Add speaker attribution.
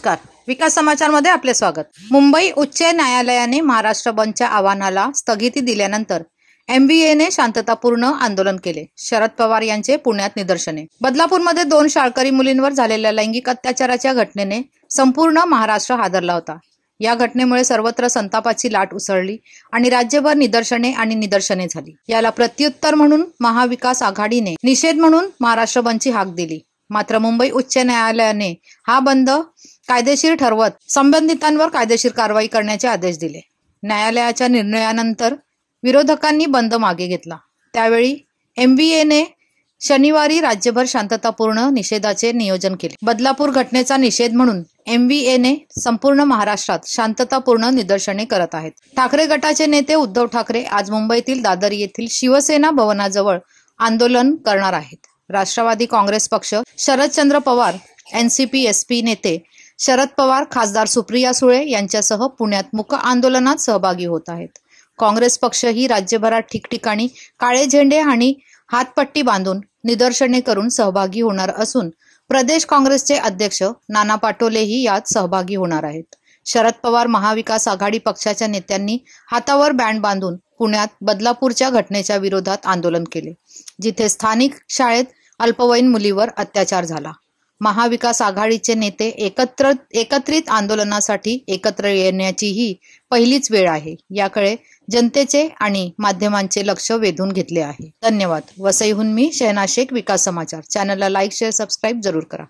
Speaker 1: नमस्कार, विकास समाचारमध्ये आपले स्वागत। मुंबई उच्च न्यायालयाने महाराष्ट्र बंदच्या आवाहनाला स्थगिती दिल्यानंतर MVA शांततापूर्ण आंदोलन केले। शरद पवार यांचे पुण्यात निदर्शने। बदलापूरमध्ये 2 शाळकरी मुलींवर झालेल्या लैंगिक अत्याचाराच्या घटनेने संपूर्ण महाराष्ट्र हादरला होता। या घटनेमुळे सर्वत्र संतापाची लाट उसळली आणि राज्यभर निदर्शने झाली। याला प्रत्युत्तर म्हणून महाविकास आघाडीने निषेध म्हणून महाराष्ट्र बंदची हाक दिली। मात्र मुंबई उच्च न्यायालयाने हा बंद कायदेशीर ठरवत संबंधितांवर कायदेशीर कारवाई करण्याचे आदेश दिले। न्यायालयाच्या निर्णयानंतर विरोधकांनी बंद मागे घेतला। त्यावेळी MVA शनिवारी राज्यभर शांततापूर्ण निषेधाचे नियोजन केले। बदलापूर घटनेचा निषेध म्हणून MVA संपूर्ण महाराष्ट्रात शांततापूर्ण निदर्शने करत आहेत। ठाकरे गटाचे नेते उद्धव ठाकरे आज मुंबईतील दादर येथील शिवसेना भवनाजवळ आंदोलन करणार आहेत। राष्ट्रवादी काँग्रेस पक्ष, शरदचंद्र पवार, NCP-SP नेते शरद पवार, खासदार सुप्रिया सुळे यांच्यासह पुण्यात मूक आंदोलनात सहभागी होत आहेत। काँग्रेस पक्षही राज्यभरात ठिकठिकाणी काळे झेंडे आणि हातपट्टी बांधून निदर्शने करून सहभागी होणार असून प्रदेश काँग्रेसचे अध्यक्ष नाना पाटोलेही यात सहभागी होणार आहेत। शरद पवार महाविकास आघाडी पक्षाच्या नेत्यांनी हातावर बँड बांधून पुण्यात बदलापूरच्या घटनेच्या विरोधात आंदोलन केले, जिथे स्थानिक शाळेत अल्पवयीन मुलीवर अत्याचार झाला। महाविकास आघाडीचे नेते एकत्रित आंदोलनासाठी एकत्र येण्याची ही पहिलीच वेळ आहे। याकडे जनतेचे आणि माध्यमांचे लक्ष वेधून घेतले आहे। धन्यवाद। वसईहून मी शहनाज शेख, विकास समाचार। चॅनलला लाईक, शेअर, सबस्क्राईब जरूर करा।